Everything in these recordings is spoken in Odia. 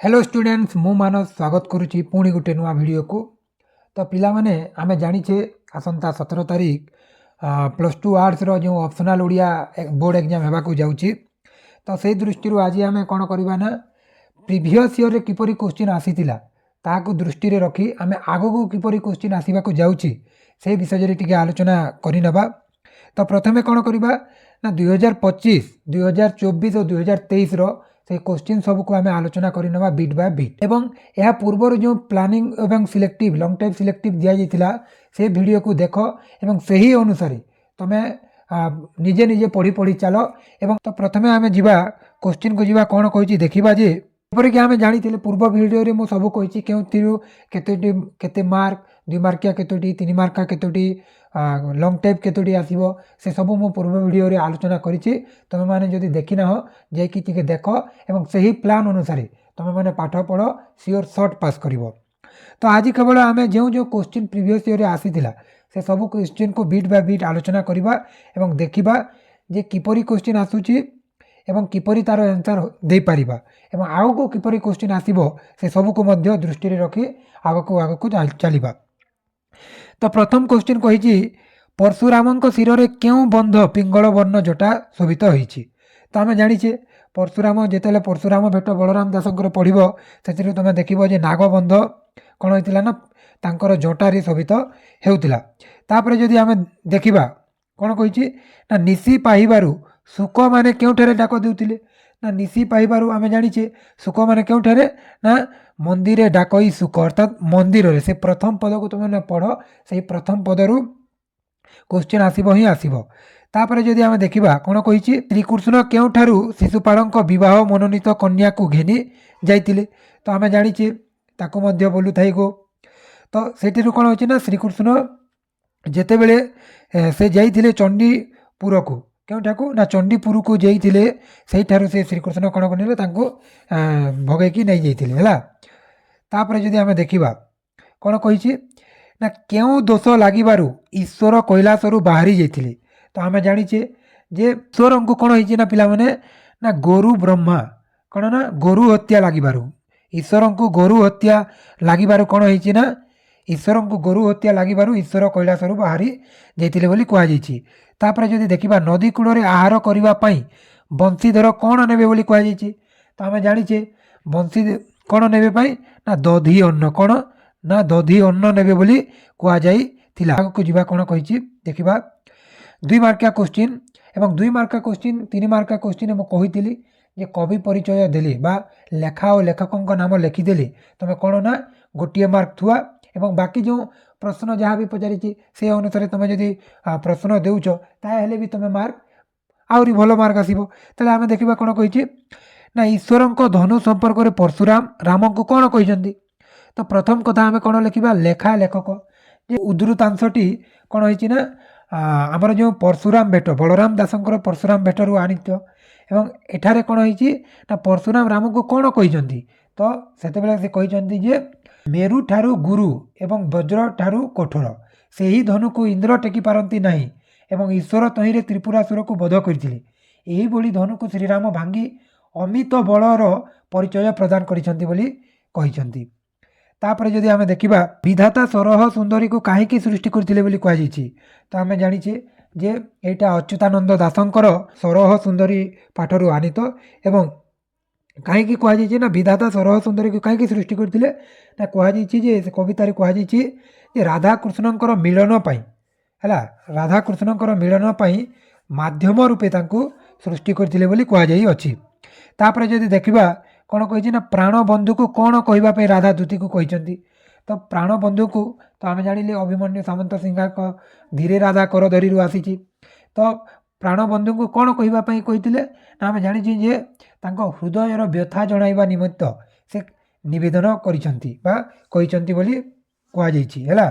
हेलो स्टूडेंट्स मु मानस स्वागत करुच्ची पुणी गोटे नुआ वीडियो को। तो पिला माने आमे जानिछे आसंता 17 तारीख +2 आर्ट्स रो जो ऑप्शनल ओडिया बोर्ड एग्जाम हेबा को जाउची। तो से दृष्टि आज आमे कोन करबा ना प्रीवियस ईयर रे किपरि क्वेश्चन आसीतिला ताको दृष्टि रे रखी आमे आगो को किपरि क्वेश्चन आसीबा को जाउची से विषय रे टिके आलोचना करि नबा। तो प्रथमे कोन करबा ना 2025 2024 और 2023 रो से क्वेश्चन सब को आम आलोचना करवा बिट बाय बिट एवं यह पूर्वर जो प्लानिंग एवं सिलेक्टिव लॉन्ग टाइम सिलेक्टिव दिया जाइतिला से वीडियो को देख एवं सही अनुसार तुम निजे निजे पढ़ी पढ़ी चलो। एवं तो प्रथमे आम जीवा क्वेश्चन को जीवा कौन कही देखा जे जपरिक आम जानी पूर्व भिडियो रे मु सब कही केते मार्क 2 मार्किया केतोटी 3 मार्का केतोटी लॉन्ग टाइप केतोटी आसीबो से सब मु पूर्व भिडियो रे आलोचना करिछि। तुम माने जदि देखि ना हो जे कि टिके देख एवं सही प्लान अनुसार तुम माने पाठ पढ़ सियोर शॉर्ट पास करिवो। तो आज केवल आम जो जो क्वेश्चन प्रीवियस ईयर आसीथिला से सब क्वेश्चन को बीट बाय बीट आलोचना करिबा एवं देखिबा जे किपरि क्वेश्चन आसुछि एवं किपरि तार आंसर दे पारिबा एवं आगो को किपरि क्वेश्चन आसीबो से सब को मध्य दृष्टि रे रखी आगो को चलिबा। तो प्रथम क्वेश्चन कही परशुराम शिर रे क्यों बंध पिंगल वर्ण जटा शोभित होइछि। तो आम जानीचे परशुराम जिते परशुराम भेट बलराम दासंकर पढ़ से तुम देखो जे नागबंध कौन होता ना तांकर जटारे शोभित होउतिला। तापरे जदि आम देखिबा कौन कही ना निशी पाइबारु सुख माने क्योंठारे डाक देउतिले ना निशी पाइबारु आम जानीचे सुख माने क्योंठारे ना मंदिर डाकई सुख अर्थात मंदिर रे से प्रथम पद को तुम पढ़ से प्रथम पदरु क्वेश्चन आसीबो ही आसीबो। तापरे जदि आम देखिबा कौन कही श्रीकृष्ण केउठारु शिशुपालक विवाह मनोनीत कन्या को घेनी जाइतिले। तो आम जानीचे ताको मध्य बोलू थाई गो। तो सेठी कौन होची ना श्रीकृष्ण जेते बेले से जाइतिले चंडीपुर को क्योंठाकू ना चंडीपुर को जाइतिले सेही ठारु से श्रीकृष्ण कौन करले तांको भगेकी नहीं जाइतिले हला। तापरे जदि आम देखिबा कौन कही ना क्यों दोष लागिबारु ईश्वर कैलासरु बाहरी जाइतिले। तो आम जानीचे जे ईश्वर को कौन होइछि ना पिला माने ना गोरु ब्रह्मा कौन ना गोरु हत्या लागिबारु ईश्वर को गोरु हत्या लागिबारु कौन होइछि ना ईश्वर को गोरु हत्या लागिबारु ईश्वर कैलासरु बाहरी जाइतिले बोली कुआ जाइछि। तापरे जदि देखिबा नदी कूल रे आहार करिबा पई बंशीधर कौन नेबे बोली कुआ जाइछि। तो आम जानीचे बंशी कौन नेबे पई ना दधी अन्न कौन ना दधी अन्न नेबे बोली कुआ जाइथिला। आगु जीवा कौन कहिछि देखिबा 2 मार्किया क्वेश्चन एवं 2 मार्का क्वेश्चन 3 मार्का क्वेश्चन मु कहिथिली जे कवि परिचय देली बा लेखा और लेखकों नाम लिखिदेली तुम कौन ना गोटे मार्क थुआ एवं बाकी जो प्रश्न जहाँ भी पचारि से अनुसार तुम जदि प्रश्न देउछ ताहेले भी तुम मार्क आउरी भल मार्क आसीबो। ताले आमे देखिबा कौन कहिछि ना ईश्वर धनु संपर्क में परशुराम राम को कौन कहिसंती। तो प्रथम कथा आमे कौन लिखिबा लेखा लेखक जे उद्धृतांशटी कौन होइछि ना आमर जो परशुराम भेट बलराम दासंकर परशुराम भेटरू आनित्य एवं एठारे कौन होइछि ना परशुराम राम को कौन कहिसंती। तो सेतेबेले से कहिसंती जे मेरु ठारू गुरु एवं वज्र ठारू कठोर से ही धनु को इंद्र टेकी पारती नहीं एवं ईश्वर तहिरे त्रिपुरासुर को बध करथिले एही बोली धनु को श्रीराम भांगी अमित बलर परिचय प्रदान करिसंती बोली कहिसंती। तापरे जदि आमे देखिबा विधाता सरह सुंदरी को काहेकि सृष्टि करथिले बोली कुआ जाइछि। तो आमे जानिछे जे एटा अच्युतानंद दासंकर सरह सुंदरी पाठरू आनित एवं कहीं कहुई ना विधाता सरह सुंदरी को कहीं सृष्टि करते ना कहुई कवितार कहुई राधाकृष्णकर मिलन पाई है राधाकृष्णकर मिलन पाई माध्यम रूपे सृष्टि करते बोली कहुई। तापर जदि देखा कौन कही ना प्राण बंधु को कौन कहवाई राधा दूती को कहते। तो प्राण बंधु को तो आम जानिले अभिमन्यु सामंत सिंहा धीरे राधा कर धरी आसी। तो प्राण बंधु को कौन कहवाई कहते ना आम जानी जे हृदयर व्यथा जणाइबा निमित्त से निवेदन करिसंती बोली कुआ जाइछि हैला।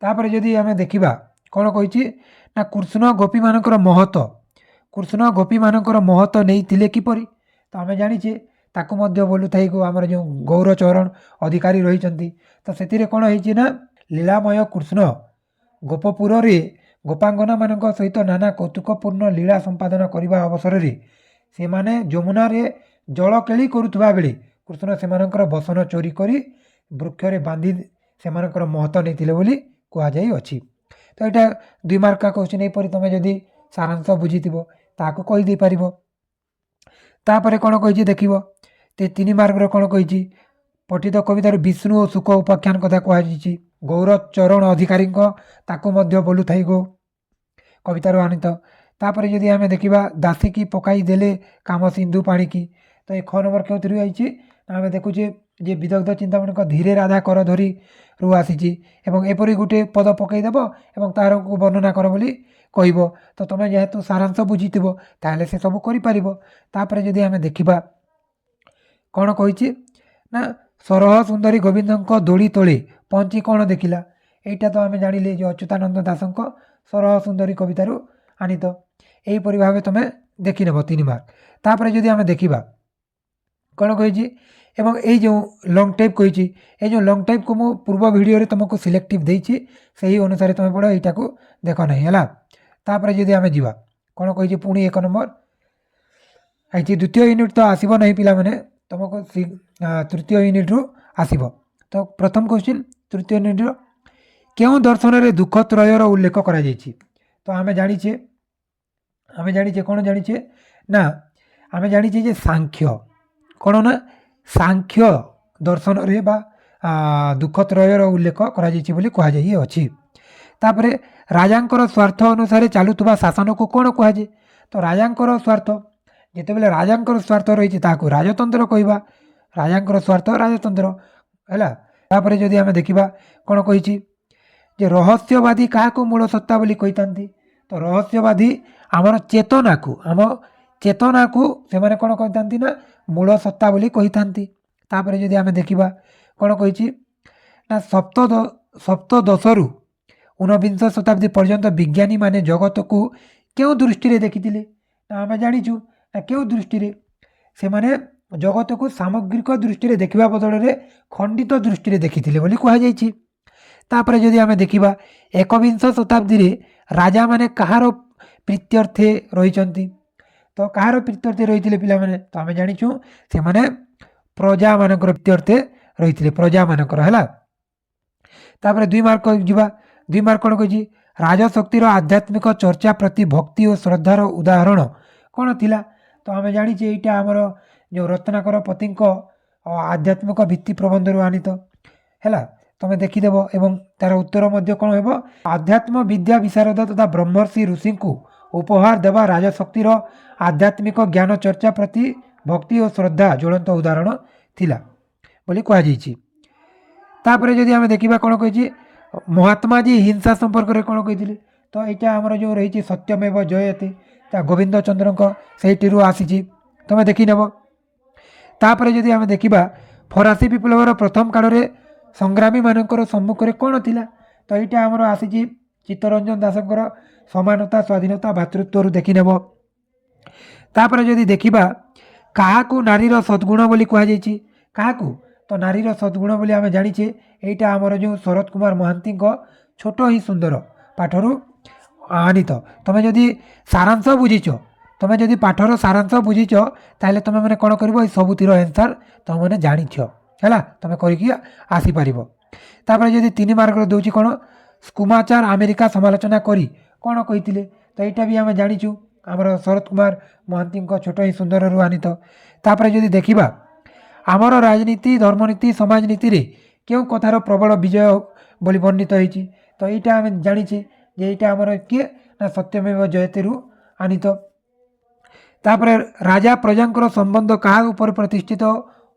तापर जदि आमे देखिबा कौन कहिछि ना कृष्ण गोपी मानकर महत्व नहीं किपरि। तो आमे जानिछे ताकू मध्य बोलू थाई को आमर जो गौरचरण अधिकारी रही। तो से कौन होइछि ना लीलामय कृष्ण गोपपुर रे गोपांगना मानक सहित नाना कौतुकपूर्ण लीला संपादन करने अवसर रे से माने जमुना रे ଜଳ କେଳି କରୁଥିବା ବେଳେ କୃଷ୍ଣ ସେମାନଙ୍କର ବସନ ଚୋରି କରି ବୃକ୍ଷରେ ବାନ୍ଧି ସେମାନଙ୍କର ମହତ ନେଇଥିଲେ ବୋଲି କୁହାଯାଇଅଛି। ତ ଏଇଟା 2 ମାର୍କା କ୍ୱେଶ୍ଚିନ୍। ଏହିପରି ତୁମେ ଯଦି ସାରାଂଶ ବୁଝିଥିବ ତାହାକୁ କହିଦେଇପାରିବ। ତାପରେ କ'ଣ କହିଛି ଦେଖିବ, 3 ମାର୍କର କ'ଣ କହିଛି, ପଠିତ କବିତାରୁ ବିଷ୍ଣୁ ଓ ଶୁକ ଉପାଖ୍ୟାନ କଥା କୁହାଯାଇଛି। ଗୌର ଚରଣ ଅଧିକାରୀଙ୍କ ତାକୁ ମଧ୍ୟ ବୋଲୁଥାଇ ଗୋ କବିତାରୁ ଆଣିତ। ତାପରେ ଯଦି ଆମେ ଦେଖିବା ଦାସିକି ପକାଇ ଦେଲେ କାମ ସିନ୍ଧୁ ପାଣିକି, ତ ଏ 6 ନମ୍ବର କେଉଁଥିରୁ ଆସିଛି, ଆମେ ଦେଖୁଛେ ଯେ ବିଦଗ୍ଧ ଚିନ୍ତାମଣିଙ୍କ ଧୀରେ ରାଧା କର ଧରିରୁ ଆସିଛି। ଏବଂ ଏପରି ଗୋଟେ ପଦ ପକାଇଦେବ ଏବଂ ତାହାକୁ ବର୍ଣ୍ଣନା କର ବୋଲି କହିବ। ତ ତୁମେ ଯେହେତୁ ସାରାଂଶ ବୁଝିଥିବ ତାହେଲେ ସେସବୁ କରିପାରିବ। ତାପରେ ଯଦି ଆମେ ଦେଖିବା କ'ଣ କହିଛି ନା, ସରହ ସୁନ୍ଦରୀ ଗୋବିନ୍ଦଙ୍କ ଦୋଳି ତୋଳେ ପହଞ୍ଚି କ'ଣ ଦେଖିଲା। এইটা ତ ଆମେ ଜାଣିଲେ ଯେ ଅଚ୍ୟୁତାନନ୍ଦ ଦାସଙ୍କ ସରହ ସୁନ୍ଦରୀ କବିତାରୁ ଆଣିତ। ଏହିପରି ଭାବେ ତୁମେ ଦେଖିନେବ 3 ମାର୍କ। ତାପରେ ଯଦି ଆମେ ଦେଖିବା କ'ଣ କହିଛି, ଏବଂ এই ଯେଉଁ ଲଙ୍ଗ୍ ଟାଇପ୍ କହିଛି, এই ଯେଉଁ ଲଙ୍ଗ୍ ଟାଇପ୍କୁ ମୁଁ ପୂର୍ବ ଭିଡ଼ିଓରେ ତୁମକୁ ସିଲେକ୍ଟିଭ୍ ଦେଇଛି, ସେହି ଅନୁସାରେ ତୁମେ ପଢ଼, ଏଇଟାକୁ ଦେଖ ନାହିଁ ହେଲା। ତାପରେ ଯଦି ଆମେ ଯିବା କ'ଣ କହିଛି, ପୁଣି 1 ନମ୍ବର ଆଇଛି। ଦ୍ୱିତୀୟ ୟୁନିଟ୍ ତ ଆସିବ ନାହିଁ ପିଲାମାନେ, ତୁମକୁ ତୃତୀୟ ୟୁନିଟ୍ରୁ ଆସିବ। ତ ପ୍ରଥମ କ୍ୱେଶ୍ଚିନ୍ ତୃତୀୟ ୟୁନିଟ୍ର କେଉଁ ଦର୍ଶନରେ ଦୁଃଖ ତ୍ରୟର ଉଲ୍ଲେଖ କରାଯାଇଛି। ତ ଆମେ ଜାଣିଛେ କ'ଣ ଜାଣିଛେ ନା, ଆମେ ଜାଣିଛେ ଯେ ସାଂଖ୍ୟ କ'ଣ ନା, ସାଂଖ୍ୟ ଦର୍ଶନରେ ବା ଦୁଃଖ ତ୍ରୟର ଉଲ୍ଲେଖ କରାଯାଇଛି ବୋଲି କୁହାଯାଇଅଛି। ତାପରେ ରାଜାଙ୍କର ସ୍ୱାର୍ଥ ଅନୁସାରେ ଚାଲୁଥିବା ଶାସନକୁ କ'ଣ କୁହାଯାଏ। ତ ରାଜାଙ୍କର ସ୍ୱାର୍ଥ, ଯେତେବେଳେ ରାଜାଙ୍କର ସ୍ୱାର୍ଥ ରହିଛି ତାହାକୁ ରାଜତନ୍ତ୍ର କହିବା। ରାଜାଙ୍କର ସ୍ୱାର୍ଥ ରାଜତନ୍ତ୍ର ହେଲା। ତାପରେ ଯଦି ଆମେ ଦେଖିବା କ'ଣ କହିଛି ଯେ ରହସ୍ୟବାଦୀ କାହାକୁ ମୂଳ ସତ୍ତା ବୋଲି କହିଥାନ୍ତି। ତ ରହସ୍ୟବାଦୀ ଆମର ଚେତନାକୁ ସେମାନେ କ'ଣ କହିଥାନ୍ତି ନା ମୂଳ ସତ୍ତା ବୋଲି କହିଥାନ୍ତି। ତାପରେ ଯଦି ଆମେ ଦେଖିବା କ'ଣ କହିଛି ନା, ସପ୍ତଦଶରୁ 19 ଶତାବ୍ଦୀ ପର୍ଯ୍ୟନ୍ତ ବିଜ୍ଞାନୀମାନେ ଜଗତକୁ କେଉଁ ଦୃଷ୍ଟିରେ ଦେଖିଥିଲେ। ନା ଆମେ ଜାଣିଛୁ ନା କେଉଁ ଦୃଷ୍ଟିରେ, ସେମାନେ ଜଗତକୁ ସାମଗ୍ରିକ ଦୃଷ୍ଟିରେ ଦେଖିବା ବଦଳରେ ଖଣ୍ଡିତ ଦୃଷ୍ଟିରେ ଦେଖିଥିଲେ ବୋଲି କୁହାଯାଇଛି। ତାପରେ ଯଦି ଆମେ ଦେଖିବା 21 ଶତାବ୍ଦୀରେ ରାଜାମାନେ କାହାର ପ୍ରୀତ୍ୟର୍ଥେ ରହିଛନ୍ତି। ତ କାହାର ପ୍ରୀତ୍ୟର୍ଥେ ରହିଥିଲେ ପିଲାମାନେ, ତ ଆମେ ଜାଣିଛୁ ସେମାନେ ପ୍ରଜାମାନଙ୍କର ପ୍ରୀତ୍ୟର୍ଥେ ରହିଥିଲେ, ପ୍ରଜାମାନଙ୍କର ହେଲା। ତାପରେ 2 ମାର୍କ ଯିବା। 2 ମାର୍କ କ'ଣ କହିଛି, ରାଜଶକ୍ତିର ଆଧ୍ୟାତ୍ମିକ ଚର୍ଚ୍ଚା ପ୍ରତି ଭକ୍ତି ଓ ଶ୍ରଦ୍ଧାର ଉଦାହରଣ କ'ଣ ଥିଲା। ତ ଆମେ ଜାଣିଛେ ଏଇଟା ଆମର ଯେଉଁ ରତ୍ନାକର ପତିଙ୍କ ଆଧ୍ୟାତ୍ମିକ ଭିତ୍ତି ପ୍ରବନ୍ଧରୁ ଆଣିତ ହେଲା। ତୁମେ ଦେଖିଦେବ ଏବଂ ତା'ର ଉତ୍ତର ମଧ୍ୟ କ'ଣ ହେବ, ଆଧ୍ୟାତ୍ମ ବିଦ୍ୟା ବିଶାରଦ ତଥା ବ୍ରହ୍ମର୍ଷି ଋଷିଙ୍କୁ ଉପହାର ଦେବା ରାଜଶକ୍ତିର ଆଧ୍ୟାତ୍ମିକ ଜ୍ଞାନ ଚର୍ଚ୍ଚା ପ୍ରତି ଭକ୍ତି ଓ ଶ୍ରଦ୍ଧା ଜ୍ୱଳନ୍ତ ଉଦାହରଣ ଥିଲା ବୋଲି କୁହାଯାଇଛି। ତାପରେ ଯଦି ଆମେ ଦେଖିବା କ'ଣ କହିଛି, ମହାତ୍ମାଜୀ ହିଂସା ସମ୍ପର୍କରେ କ'ଣ କହିଥିଲେ। ତ ଏଇଟା ଆମର ଯେଉଁ ରହିଛି ସତ୍ୟମେବ ଜୟତେ, ତା ଗୋବିନ୍ଦ ଚନ୍ଦ୍ରଙ୍କ ସେଇଠିରୁ ଆସିଛି, ତୁମେ ଦେଖିନେବ। ତାପରେ ଯଦି ଆମେ ଦେଖିବା ଫରାସୀ ବିପ୍ଳବର ପ୍ରଥମ କାଳରେ ସଂଗ୍ରାମୀମାନଙ୍କର ସମ୍ମୁଖରେ କ'ଣ ଥିଲା। ତ ଏଇଟା ଆମର ଆସିଛି ଚିତ୍ତରଞ୍ଜନ ଦାସଙ୍କର ସମାନତା ସ୍ୱାଧୀନତା ଭାତୃତ୍ୱରୁ ଦେଖିନେବ। ତାପରେ ଯଦି ଦେଖିବା କାହାକୁ ନାରୀର ସଦ୍ଗୁଣ ବୋଲି କୁହାଯାଇଛି, କାହାକୁ, ତ ନାରୀର ସଦ୍ଗୁଣ ବୋଲି ଆମେ ଜାଣିଛେ ଏଇଟା ଆମର ଯେଉଁ ଶରତ କୁମାର ମହାନ୍ତିଙ୍କ ଛୋଟ ହିଁ ସୁନ୍ଦର ପାଠରୁ ଆଣିତ। ତୁମେ ଯଦି ସାରାଂଶ ବୁଝିଛ, ତୁମେ ଯଦି ପାଠର ସାରାଂଶ ବୁଝିଛ ତାହେଲେ ତୁମେମାନେ କ'ଣ କରିବ, ଏଇ ସବୁଥିର ଆନ୍ସର୍ ତୁମେମାନେ ଜାଣିଛ ହେଲା, ତୁମେ କରିକି ଆସିପାରିବ। ତାପରେ ଯଦି 3 ମାର୍କର ଦେଉଛି କ'ଣ, ସ୍କୁମାଚାର ଆମେରିକା ସମାଲୋଚନା କରି କ'ଣ କହିଥିଲେ। ତ ଏଇଟା ବି ଆମେ ଜାଣିଛୁ ଆମର ଶରତ କୁମାର ମହାନ୍ତିଙ୍କ ଛୋଟ ହିଁ ସୁନ୍ଦରରୁ ଆଣିତ। ତାପରେ ଯଦି ଦେଖିବା ଆମର ରାଜନୀତି ଧର୍ମନୀତି ସମାଜନୀତିରେ କେଉଁ କଥାର ପ୍ରବଳ ବିଜୟ ବୋଲି ବର୍ଣ୍ଣିତ ହୋଇଛି। ତ ଏଇଟା ଆମେ ଜାଣିଛେ ଯେ ଏଇଟା ଆମର କିଏ ନା ସତ୍ୟମେବ ଜୟତେରୁ ଆଣିତ। ତାପରେ ରାଜା ପ୍ରଜାଙ୍କର ସମ୍ବନ୍ଧ କାହା ଉପରେ ପ୍ରତିଷ୍ଠିତ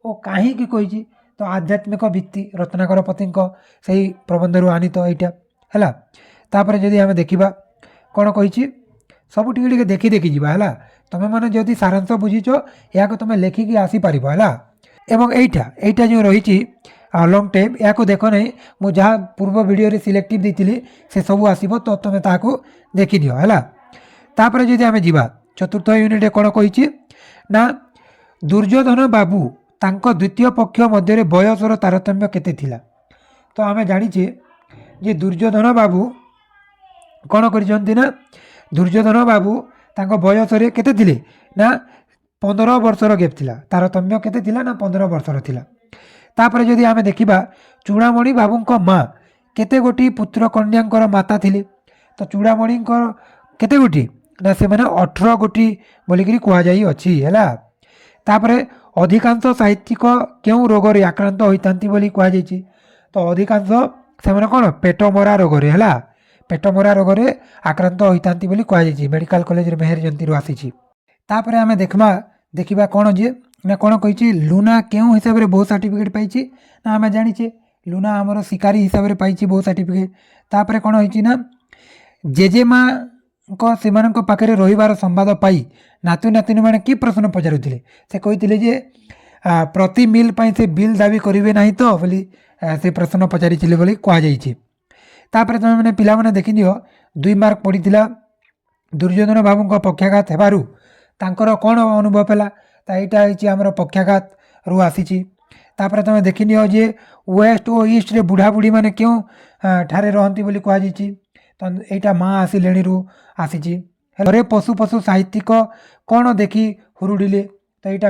ଓ କାହିଁକି କହିଛି। ତ ଆଧ୍ୟାତ୍ମିକ ଭିତ୍ତି ରତ୍ନାକର ପତିଙ୍କ ସେହି ପ୍ରବନ୍ଧରୁ ଆଣିତ ଏଇଟା ହେଲା। ତାପରେ ଯଦି ଆମେ ଦେଖିବା କ'ଣ କହିଛି, ସବୁ ଟିକେ ଟିକେ ଦେଖି ଯିବା ହେଲା। ତୁମେମାନେ ଯଦି ସାରାଂଶ ବୁଝିଛ ଏହାକୁ ତୁମେ ଲେଖିକି ଆସିପାରିବ ହେଲା। ଏବଂ ଏଇଟା ଯେଉଁ ରହିଛି ଲଙ୍ଗ୍ ଟାଇପ୍, ଏହାକୁ ଦେଖ ନାହିଁ, ମୁଁ ଯାହା ପୂର୍ବ ଭିଡ଼ିଓରେ ସିଲେକ୍ଟିଭ୍ ଦେଇଥିଲି ସେସବୁ ଆସିବ, ତ ତୁମେ ତାହାକୁ ଦେଖିଦିଅ ହେଲା। ତାପରେ ଯଦି ଆମେ ଯିବା ଚତୁର୍ଥ ୟୁନିଟ୍ରେ କ'ଣ କହିଛି ନା, ଦୁର୍ଯ୍ୟୋଧନ ବାବୁ ତାଙ୍କ ଦ୍ୱିତୀୟ ପକ୍ଷ ମଧ୍ୟରେ ବୟସର ତାରତମ୍ୟ କେତେ ଥିଲା। ତ ଆମେ ଜାଣିଛେ ଯେ ଦୁର୍ଯ୍ୟୋଧନ ବାବୁ କ'ଣ କରିଛନ୍ତି ନା, ଦୁର୍ଯ୍ୟୋଧନ ବାବୁ ତାଙ୍କ ବୟସରେ କେତେ ଥିଲେ ନା 15 ବର୍ଷର ଗେପ୍ ଥିଲା, ତାରତମ୍ୟ କେତେ ଥିଲା ନା 15 ବର୍ଷର ଥିଲା। ତାପରେ ଯଦି ଆମେ ଦେଖିବା ଚୂଡ଼ାମଣି ବାବୁଙ୍କ ମା କେତେ ଗୋଟି ପୁତ୍ର କନ୍ୟାଙ୍କର ମାତା ଥିଲେ, ତ ଚୂଡ଼ାମଣିଙ୍କର କେତେ ଗୋଟି ନା ସେମାନେ 18 ଗୋଟି ବୋଲିକିରି କୁହାଯାଇଅଛି ହେଲା। ତାପରେ ଅଧିକାଂଶ ସାହିତ୍ୟିକ କେଉଁ ରୋଗରେ ଆକ୍ରାନ୍ତ ହୋଇଥାନ୍ତି ବୋଲି କୁହାଯାଇଛି, ତ ଅଧିକାଂଶ ସେମାନେ କ'ଣ ପେଟ ମରା ରୋଗରେ ହେଲା, ପେଟ ମରା ରୋଗରେ ଆକ୍ରାନ୍ତ ହୋଇଥାନ୍ତି ବୋଲି କୁହାଯାଇଛି, ମେଡ଼ିକାଲ କଲେଜରେ ମେହେର ଜୟନ୍ତୀରୁ ଆସିଛି। ତାପରେ ଆମେ ଦେଖିବା କ'ଣ ଯେ ନା କ'ଣ କହିଛି ଲୁନା କେଉଁ ହିସାବରେ ବହୁତ ସାର୍ଟିଫିକେଟ୍ ପାଇଛି ନା ଆମେ ଜାଣିଛେ ଲୁନା ଆମର ଶିକାରୀ ହିସାବରେ ପାଇଛି ବହୁତ ସାର୍ଟିଫିକେଟ୍। ତାପରେ କ'ଣ ହେଇଛି ନା ଜେଜେମାଙ୍କ ସେମାନଙ୍କ ପାଖରେ ରହିବାର ସମ୍ବାଦ ପାଇ ନାତୁ ନାତୁଣୀମାନେ କି ପ୍ରଶ୍ନ ପଚାରୁଥିଲେ, ସେ କହିଥିଲେ ଯେ ପ୍ରତି ମିଲ୍ ପାଇଁ ସେ ବିଲ୍ ଦାବି କରିବେ ନାହିଁ ତ ବୋଲି ସେ ପ୍ରଶ୍ନ ପଚାରିଥିଲେ ବୋଲି କୁହାଯାଇଛି। ତାପରେ ତୁମେମାନେ ପିଲାମାନେ ଦେଖିନିଅ 2 ମାର୍କ ପଡ଼ିଥିଲା ଦୁର୍ଯ୍ୟୋଧନ ବାବୁଙ୍କ ପକ୍ଷାଘାତ ହେବାରୁ ତାଙ୍କର କ'ଣ ଅନୁଭବ ହେଲା, ତ ଏଇଟା ହେଇଛି ଆମର ପକ୍ଷାଘାତରୁ ଆସିଛି। ତାପରେ ତୁମେ ଦେଖିନିଅ ଯେ ୱେଷ୍ଟ ଓ ଇଷ୍ଟରେ ବୁଢ଼ାବୁଢ଼ୀମାନେ କେଉଁ ଠାରେ ରହନ୍ତି ବୋଲି କୁହାଯାଇଛି, ତ ଏଇଟା ମା ଆସିଲେଣିରୁ ଆସିଛି। ଘରେ ପଶୁ ସାହିତ୍ୟିକ କ'ଣ ଦେଖି ହୁରୁଡ଼ିଲେ, ତ ଏଇଟା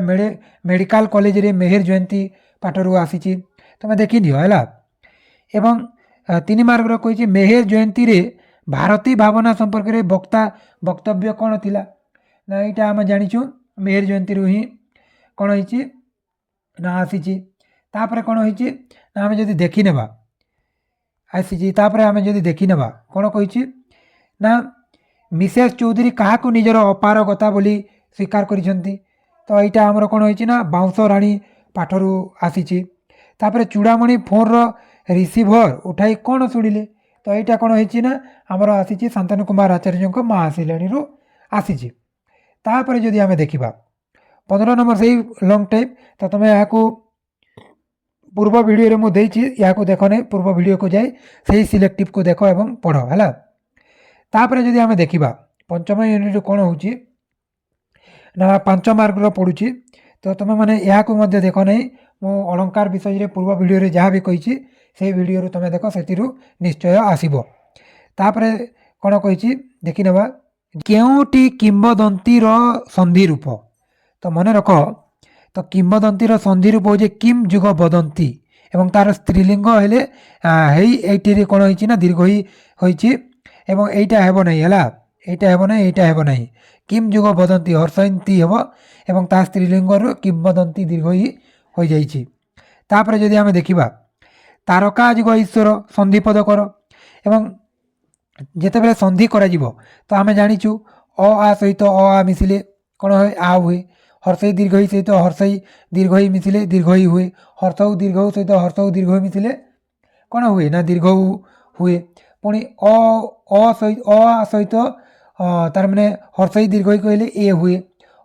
ମେଡ଼ିକାଲ କଲେଜରେ ମେହେର ଜୟନ୍ତୀ ପାଠରୁ ଆସିଛି, ତୁମେ ଦେଖିନିଅ ହେଲା। ଏବଂ 3 ମାର୍କର କହିଛି ମେହେର ଜୟନ୍ତୀରେ ଭାରତୀ ଭାବନା ସମ୍ପର୍କରେ ବକ୍ତବ୍ୟ କ'ଣ ଥିଲା, ନା ଏଇଟା ଆମେ ଜାଣିଛୁ ମେହେର ଜୟନ୍ତୀରୁ ହିଁ କ'ଣ ହେଇଛି ନା ଆସିଛି। ତାପରେ କ'ଣ ହେଇଛି ନା ଆମେ ଯଦି ଦେଖିନେବା ଆସିଛି, ତାପରେ ଆମେ ଯଦି ଦେଖିନେବା କ'ଣ କହିଛି ନା ମିସେସ୍ ଚୌଧୁରୀ କାହାକୁ ନିଜର ଅପାରଗତା ବୋଲି ସ୍ୱୀକାର କରିଛନ୍ତି, ତ ଏଇଟା ଆମର କ'ଣ ହେଇଛି ନା ବାଉଁଶ ରାଣୀ ପାଠରୁ ଆସିଛି। ତାପରେ ଚୂଡ଼ାମଣି ଫୋନ୍ର ରିସିଭର ଉଠାଇ କ'ଣ ଶୁଣିଲେ, ତ ଏଇଟା କ'ଣ ହେଇଛି ନା ଆମର ଆସିଛି ଶାନ୍ତନୁ କୁମାର ଆଚାର୍ଯ୍ୟଙ୍କ ମା ଆସିଲେଣିରୁ ଆସିଛି। ତାପରେ ଯଦି ଆମେ ଦେଖିବା 15 ନମ୍ବର ସେଇ ଲଙ୍ଗ୍ ଟାଇମ୍, ତ ତୁମେ ଏହାକୁ ପୂର୍ବ ଭିଡ଼ିଓରେ ମୁଁ ଦେଇଛି, ଏହାକୁ ଦେଖ ନାହିଁ, ପୂର୍ବ ଭିଡ଼ିଓକୁ ଯାଇ ସେହି ସିଲେକ୍ଟିଭକୁ ଦେଖ ଏବଂ ପଢ଼ ହେଲା। ତାପରେ ଯଦି ଆମେ ଦେଖିବା ପଞ୍ଚମ ୟୁନିଟ୍ କ'ଣ ହେଉଛି ନା 5 ମାର୍କର ପଡ଼ୁଛି, ତ ତୁମେମାନେ ଏହାକୁ ମଧ୍ୟ ଦେଖ ନାହିଁ, ମୁଁ ଅଳଙ୍କାର ବିଷୟରେ ପୂର୍ବ ଭିଡ଼ିଓରେ ଯାହା ବି କହିଛି ସେହି ଭିଡ଼ିଓରୁ ତୁମେ ଦେଖ, ସେଥିରୁ ନିଶ୍ଚୟ ଆସିବ। ତାପରେ କ'ଣ କହିଛି ଦେଖିନେବା କେଉଁଟି କିମ୍ବଦନ୍ତୀର ସନ୍ଧି ରୂପ, ତ ମନେ ରଖ, ତ କିମ୍ବଦନ୍ତୀର ସନ୍ଧି ରୂପ ହେଉଛି କିମ୍ ଯୁଗ ବଦନ୍ତି ଏବଂ ତାର ସ୍ତ୍ରୀଲିଙ୍ଗ ହେଲେ ଏଇଟିରେ କ'ଣ ହେଇଛି ନା ଦୀର୍ଘ ହୋଇଛି ଏବଂ ଏଇଟା ହେବ ନାହିଁ ହେଲା, ଏଇଟା ହେବ ନାହିଁ, ଏଇଟା ହେବ ନାହିଁ, କିମ୍ ଯୁଗ ବଦନ୍ତି ହର୍ଷୟନ୍ତୀ ହେବ ଏବଂ ତା ସ୍ତ୍ରୀଲିଙ୍ଗରୁ କିମ୍ବଦନ୍ତୀ ଦୀର୍ଘ ହୋଇଯାଇଛି। ତାପରେ ଯଦି ଆମେ ଦେଖିବା ତାରକା ଯୁଗ ଈଶ୍ୱର ସନ୍ଧିପଦ କର, ଏବଂ ଯେତେବେଳେ ସନ୍ଧି କରାଯିବ ତ ଆମେ ଜାଣିଛୁ ଆ ସହିତ ଆ ମିଶିଲେ କ'ଣ ହୁଏ ଆ ହୁଏ, ହର୍ଷଇ ଦୀର୍ଘଇ ସହିତ ହର୍ଷଇ ଦୀର୍ଘଇ ମିଶିଲେ ଦୀର୍ଘଇ ହୁଏ, ହର୍ଷଉ ଦୀର୍ଘ ସହିତ ହର୍ଷଉ ଦୀର୍ଘ ମିଶିଲେ କ'ଣ ହୁଏ ନା ଦୀର୍ଘ ହୁଏ। ପୁଣି ଆ ସହିତ ତାର ମାନେ ହର୍ଷଇ ଦୀର୍ଘଇ କହିଲେ ଏ ହୁଏ,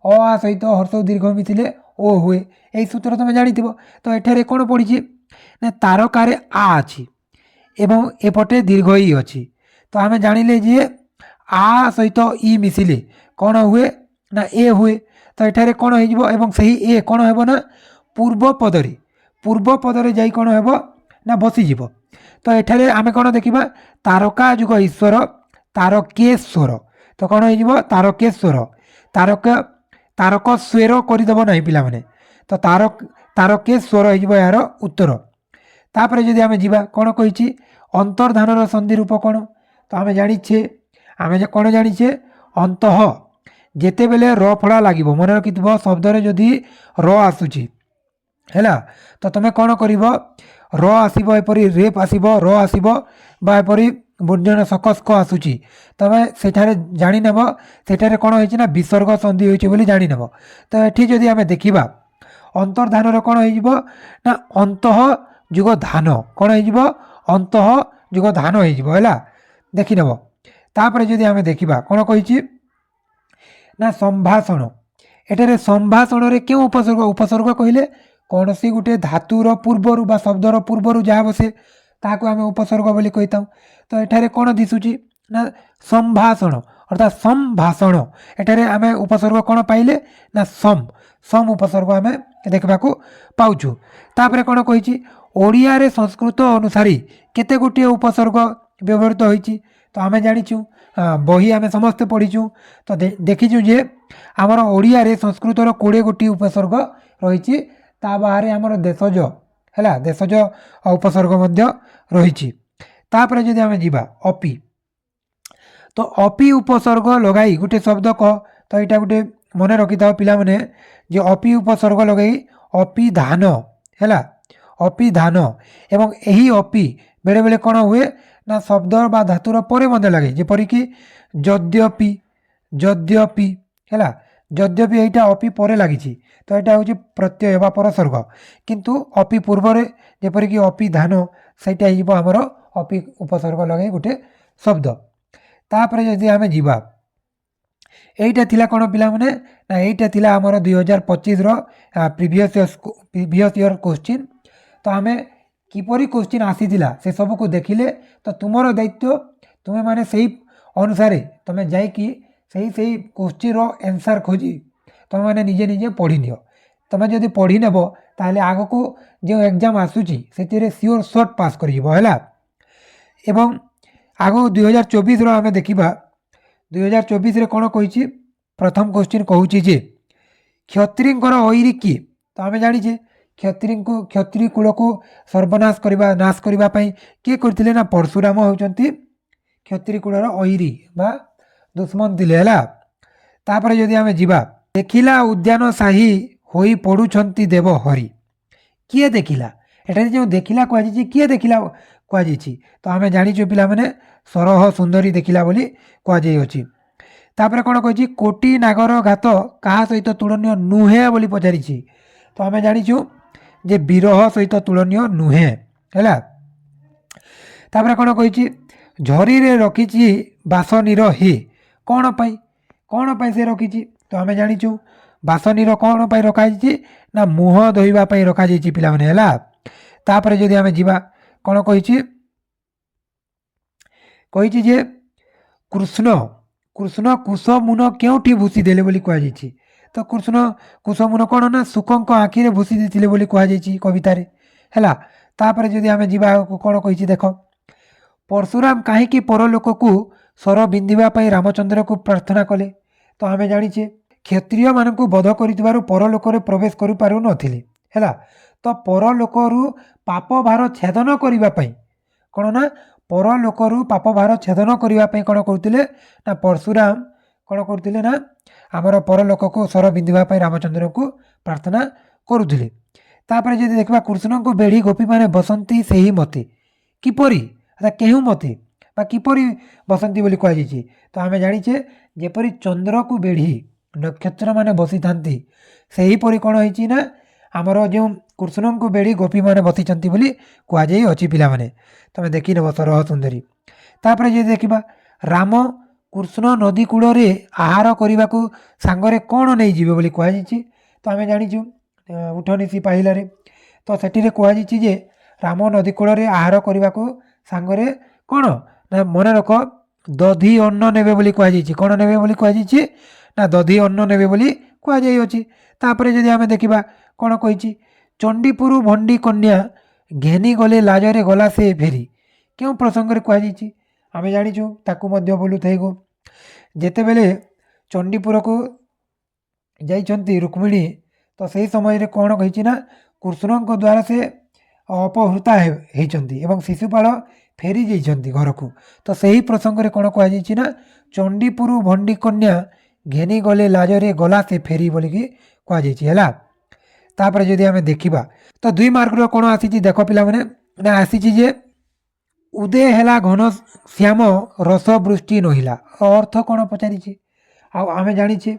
ଆ ସହିତ ହର୍ଷଉ ଦୀର୍ଘ ମିଶିଲେ ଓ ହୁଏ, এই ସୂତ୍ର ତୁମେ ଜାଣିଥିବ। ତ ଏଠାରେ କ'ଣ ପଡ଼ିଛି ନା ତାରକାରେ ଆ ଅଛି ଏବଂ ଏପଟେ ଦୀର୍ଘ ଇ ଅଛି, ତ ଆମେ ଜାଣିଲେ ଯେ ଆ ସହିତ ଇ ମିଶିଲେ କ'ଣ ହୁଏ ନା ଏ ହୁଏ, ତ ଏଠାରେ କ'ଣ ହେଇଯିବ ଏବଂ ସେହି ଏ କ'ଣ ହେବ ନା ପୂର୍ବ ପଦରେ ଯାଇ କ'ଣ ହେବ ନା ବସିଯିବ। ତ ଏଠାରେ ଆମେ କ'ଣ ଦେଖିବା ତାରକା ଯୁଗ ଈଶ୍ୱର ତାରକେଶ୍ୱର, ତ କ'ଣ ହେଇଯିବ ତାରକେଶ୍ୱର, ତାରକ ସ୍ୱର କରିଦେବ ନାହିଁ ପିଲାମାନେ, ତ ତାରକେଶ୍ୱର ହେଇଯିବ ଏହାର ଉତ୍ତର। ତାପରେ ଯଦି ଆମେ ଯିବା କ'ଣ କହିଛି ଅନ୍ତର୍ଧାନର ସନ୍ଧି ରୂପ କ'ଣ, ତ ଆମେ କ'ଣ ଜାଣିଛେ ଅନ୍ତଃ ଯେତେବେଳେ ର ଫଳା ଲାଗିବ, ମନେ ରଖିଥିବ ଶବ୍ଦରେ ଯଦି ର ଆସୁଛି ହେଲା, ତ ତୁମେ କ'ଣ କରିବ ର ଆସିବ, ଏପରି ରେପ୍ ଆସିବ, ର ଆସିବ ବା ଏପରି ବ୍ୟଞ୍ଜନ ସକସ୍କ ଆସୁଛି, ତମେ ସେଠାରେ ଜାଣିନେବ ସେଠାରେ କ'ଣ ହେଇଛି ନା ବିସର୍ଗ ସନ୍ଧି ହୋଇଛି ବୋଲି ଜାଣିନେବ। ତ ଏଠି ଯଦି ଆମେ ଦେଖିବା ଅନ୍ତର୍ଧାନର କ'ଣ ହେଇଯିବ ନା ଅନ୍ତଃ ଯୁଗ ଧାନ, କ'ଣ ହେଇଯିବ ଅନ୍ତଃ ଯୁଗ ଧାନ ହେଇଯିବ ହେଲା, ଦେଖିନେବ। ତାପରେ ଯଦି ଆମେ ଦେଖିବା କ'ଣ କହିଛି ନା ସମ୍ଭାଷଣ, ଏଠାରେ ସମ୍ଭାଷଣରେ କେଉଁ ଉପସର୍ଗ କହିଲେ କୌଣସି ଗୋଟେ ଧାତୁର ପୂର୍ବରୁ ବା ଶବ୍ଦର ପୂର୍ବରୁ ଯାହା ବସେ ତାହାକୁ ଆମେ ଉପସର୍ଗ ବୋଲି କହିଥାଉ। ତ ଏଠାରେ କ'ଣ ଦିଶୁଛି ନା ସମ୍ଭାଷଣ ଅର୍ଥାତ୍ ସମ୍ଭାଷଣ, ଏଠାରେ ଆମେ ଉପସର୍ଗ କ'ଣ ପାଇଲେ ନା ସମ୍ ଉପସର୍ଗ ଆମେ ଦେଖିବାକୁ ପାଉଛୁ। ତାପରେ କ'ଣ କହିଛି ଓଡ଼ିଆରେ ସଂସ୍କୃତ ଅନୁସାରେ କେତେ ଗୋଟିଏ ଉପସର୍ଗ ବ୍ୟବହୃତ ହୋଇଛି, ତ ଆମେ ଜାଣିଛୁ बही आम समस्ते पढ़ीचु। तो देखीचु जे आमर ओडिया रे संस्कृतर 20 गोटी उपसर्ग रही। बाहर आमर देशज है देशज उपसर्ग रही। तापर जदि आम जीवा अपि तो अपि उपसर्ग लगाई गोटे शब्द कह। तो यहाँ गोटे मन रखी था पिला माने जे अपि उपसर्ग लगाई अपि धान है अपि धान एवं यही अपि बेले बेले कौन हुए ना शब्द बा धातुर पर मध्य लगे जेपरिक यद्यपि यद्यपि है यद्यपि यहाँ अपि पर लगी। तो यहाँ हूँ प्रत्यय बा परसर्ग किंतु अपि पूर्व जेपरिक अपि धान सहीटा आमर अपि उपसर्ग लगे गोटे शब्द। तापर जदि आम जीवा एटा थिला कौन पिला माने ना एटा थिला आमर 2025 प्रीवियस ईयर क्वेश्चन। तो आम किपरि क्वेश्चन आसीथिला से सब को देखिले तो तुमर दायित्व तुम्हें माने सही अनुसार तुम्हें जाइकी सही सही क्वेश्चन रो आंसर खोजी तुम मैंने निजे निजे पढ़ी नियो। तुम्हें जदि पढ़ी नेब ताहले आग को जो एग्जाम आसूची से सियोर सर्ट पास कर एवं आग 2024 आम देखा 2024 रे कौन कही प्रथम क्वेश्चन कहूँ जे क्षत्रिंकर ऐरी किए। तो आम जाचे क्षत्रि कूल को सर्वनाश करने नाश करने किए करते ना परशुराम होती क्षत्रि कूलर ऐरी बा दुश्मन थे है। तापर जदि आम जीवा देखिला उद्यान साही होई पड़ुछंती देव हरि किए देखिला एटा जो देखिला कहुई किए देखिला कहुई। तो आम जाचु पिला माने सरह सुंदरी देखिला बोली कहुई। तापर कौन कही कोटी नागर घात क्या सहित तुलनीय नुहे बोली पचारि। तो आम जाचु जे विरह सहित तुलनीय नुहे है। तापर कौन कही झरी रे रखी बासनीर हे कौन पाई से रखी। तो आम जाचु बासनीर कौन पाई रखाई ना मुह धोइबापी रखाई पिला माने है। तापर जदि आम जीवा कौन कही जे कृष्ण कृष्ण कुशमुन क्योंठी भूसी देले बोली कहुई। तो कृष्ण कुशमुन कौन ना सुखंक आखिरे भूसी देते बोली कहुई कवितार है। तापर जदि आम जीवा कौन कही देख परशुराम कहीं परलोक को स्वर बिंधापी रामचंद्र को प्रार्थना कले। तो आम जाचे क्षत्रिय मान बध कर परलोक प्रवेश कर पारु नथिले है। तो परलोक पाप भार छेदन करने कौन ना परलोक पाप भार छेदन करने कौन करते ना परशुराम कौन करते ना आमर परलोक को स्वर बिंधापी रामचंद्र को प्रार्थना करुले। तापर जदि देखा कृष्ण को बेढ़ी गोपी मैंने बसंती से ही मते किपरि केहू मते किपरि बसंती बोली कहुई। तो आम जाचे जेपरी चंद्र को बेढ़ी नक्षत्र माने बसी था से परी कौन होती ना आमर जो कृष्ण को बेढ़ी गोपी मैंने बसी बोली कहुई पिला माने। तुम देखी नब सरह सुंदरी। तापर जे देखा राम कृष्ण नदी कूल आहार करने को सांगरे कौन नहीं जीवे बोली कहुई। तो आम जाचु उठनीसी पाहिलारे तो सेठी कहुई जे राम नदी कूल आहार करने को सांगरे कौन ना मन रख दधी अन्न नेबे बोली कहुई। कौन नेबे बोली कहुई ना दधी अन्न नेबे बोली कहुई। तापर जदि आम देखा कौन कही चंडीपुर भंडी कन्या घेनी गले लाजरे गला से फेरी क्यों प्रसंग कहुई। आम जाचु ताकू बोलू थे गो जेते बेले चंडीपुर को जाइछंती रुक्मिणी तो सही समय कौन कही ना कृष्ण द्वारा से अपहृता होती एवं शिशुपाल फेरी जाइछंती घर को। तो सही प्रसंग कौन कहुई ना चंडीपुर भंडी कन्या घेनी गले लाजरे गला से फेरी बोलिकी कहुई है। तापर जदि आम देखा तो 2 मार्क कौन आसी देख पिला माने ना आसी जे उदय है घन श्याम रस वृष्टि नहिला अर्थ कौन पचारि। आम जाचे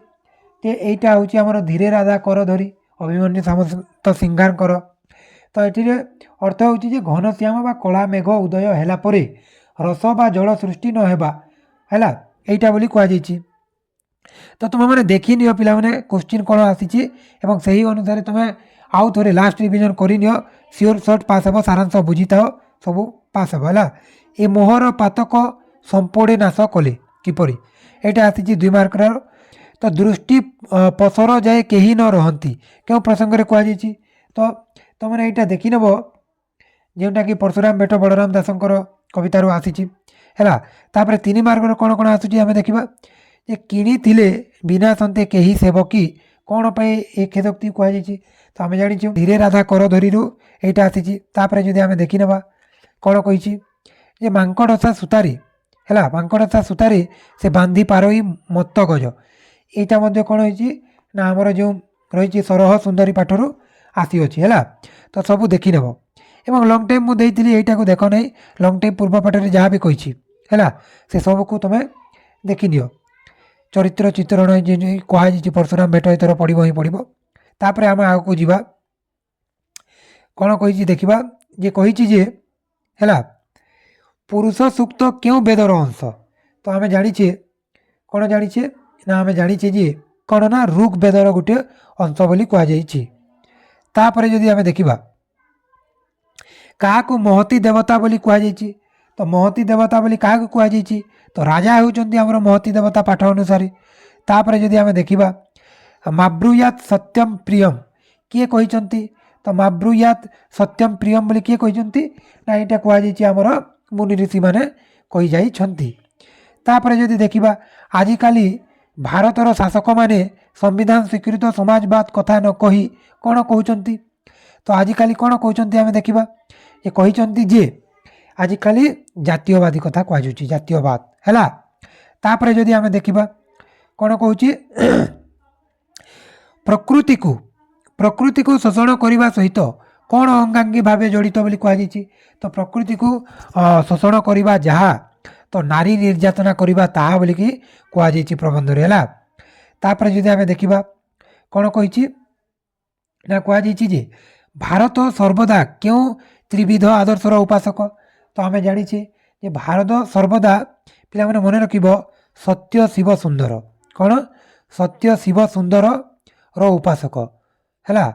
यहीटा हूँ आमर धीरे राधा कर धरी अभिमन्यु सामंत सिंगार कर। तो ये अर्थ हूँ घन श्याम बा कला मेघ उदय है रस बा जल सृष्टि नहेबा है यहीटा बोली कहुई। तो तुम मैंने देखी नियो पिला माने क्वेश्चन कौन आसी से ही अनुसार तुम्हें आउ थे लास्ट रिविजन कर सियोर सर्ट पास हे सारांश बुझी था सब पास हे है। ए मोहर पातक संपोड़े नाश कले किपरि यहाँ आसी 2 मार्क। तो दृष्टि पसर जाए कहीं न रहती क्यों प्रसंग में कहुई। तो तुमने यहाँ देखी नब जोटा कि परशुराम बेट बलराम दासंकर कवितार आसी ହେଲା। ତାପରେ 3 ମାର୍କର କ'ଣ କ'ଣ ଆସୁଛି ଆମେ ଦେଖିବା ଯେ କିଣିଥିଲେ ବିନା ସନ୍ତେ କେହି ସେବକୀ କ'ଣ ପାଇଁ ଏ ଖେଦୋକ୍ତି କୁହାଯାଇଛି। ତ ଆମେ ଜାଣିଛୁ ଧୀରେ ରାଧା କର ଧରିରୁ ଏଇଟା ଆସିଛି। ତାପରେ ଯଦି ଆମେ ଦେଖିନେବା କ'ଣ କହିଛି ଯେ ମାଙ୍କଡ଼ସା ସୂତାରେ ହେଲା, ମାଙ୍କଡ଼ସା ସୂତାରେ ସେ ବାନ୍ଧି ପାରୋଇ ମତ୍ତ ଗଜ, ଏଇଟା ମଧ୍ୟ କ'ଣ ହେଇଛି ନା ଆମର ଯେଉଁ ରହିଛି ସରହ ସୁନ୍ଦରୀ ପାଠରୁ ଆସିଅଛି ହେଲା। ତ ସବୁ ଦେଖିନେବ ଏବଂ ଲଙ୍ଗ୍ ଟାଇମ୍ ମୁଁ ଦେଇଥିଲି ଏଇଟାକୁ ଦେଖ ନାହିଁ, ଲଙ୍ଗ୍ ଟାଇମ୍ ପୂର୍ବ ପାଠରେ ଯାହା ବି କହିଛି ହେଲା ସେ ସବୁକୁ ତୁମେ ଦେଖିନିଅ। ଚରିତ୍ର ଚିତ୍ରଣ କୁହାଯାଇଛି ପରଶୁରାମ ଭେଟ ଏଥର ପଡ଼ିବ ହିଁ ପଡ଼ିବ। ତାପରେ ଆମେ ଆଗକୁ ଯିବା କ'ଣ କହିଛି ଦେଖିବା ଯେ କହିଛି ଯେ ହେଲା ପୁରୁଷ ସୂକ୍ତ କେଉଁ ବେଦର ଅଂଶ। ତ ଆମେ ଜାଣିଛେ କ'ଣ ଜାଣିଛେ ନା ଆମେ ଜାଣିଛେ ଯେ କ'ଣ ନା ଋଗ୍ ବେଦର ଗୋଟିଏ ଅଂଶ ବୋଲି କୁହାଯାଇଛି। ତାପରେ ଯଦି ଆମେ ଦେଖିବା କାହାକୁ ମହତୀ ଦେବତା ବୋଲି କୁହାଯାଇଛି। ତ ମହତୀ ଦେବତା ବୋଲି କାହାକୁ କୁହାଯାଇଛି ତ ରାଜା ହେଉଛନ୍ତି ଆମର ମହତୀ ଦେବତା ପାଠ ଅନୁସାରେ। ତାପରେ ଯଦି ଆମେ ଦେଖିବା ମାବ୍ରୁୟାତ୍ ସତ୍ୟମ୍ ପ୍ରିୟମ୍ କିଏ କହିଛନ୍ତି ତ ମାବ୍ରୁୟାତ୍ ସତ୍ୟମ୍ ପ୍ରିୟମ୍ ବୋଲି କିଏ କହିଛନ୍ତି ନା ଏଇଟା କୁହାଯାଇଛି ଆମର ମୁନି ଋଷିମାନେ କହିଯାଇଛନ୍ତି। ତାପରେ ଯଦି ଦେଖିବା ଆଜିକାଲି ଭାରତର ଶାସକମାନେ ସମ୍ବିଧାନ ସ୍ୱୀକୃତ ସମାଜବାଦ କଥା ନ କହି କ'ଣ କହୁଛନ୍ତି। ତ ଆଜିକାଲି କ'ଣ କହୁଛନ୍ତି ଆମେ ଦେଖିବା ଯେ କହିଛନ୍ତି ଯେ ଆଜିକାଲି ଜାତୀୟବାଦୀ କଥା କୁହାଯାଉଛି, ଜାତୀୟବାଦ ହେଲା। ତାପରେ ଯଦି ଆମେ ଦେଖିବା କ'ଣ କହୁଛି ପ୍ରକୃତିକୁ ଶୋଷଣ କରିବା ସହିତ କ'ଣ ଅଙ୍ଗାଙ୍ଗୀ ଭାବେ ଜଡ଼ିତ ବୋଲି କୁହାଯାଇଛି। ତ ପ୍ରକୃତିକୁ ଶୋଷଣ କରିବା ଯାହା ତ ନାରୀ ନିର୍ଯାତନା କରିବା ତାହା ବୋଲିକି କୁହାଯାଇଛି ପ୍ରବନ୍ଧରେ ହେଲା। ତାପରେ ଯଦି ଆମେ ଦେଖିବା କ'ଣ କହିଛି ନା କୁହାଯାଇଛି ଯେ ଭାରତ ସର୍ବଦା କେଉଁ ତ୍ରିବିଧ ଆଦର୍ଶର ଉପାସକ। ତ ଆମେ ଜାଣିଛେ ଯେ ଭାରତ ସର୍ବଦା ପିଲାମାନେ ମନେ ରଖିବ ସତ୍ୟ ଶିବ ସୁନ୍ଦର, କ'ଣ ସତ୍ୟ ଶିବ ସୁନ୍ଦରର ଉପାସକ ହେଲା।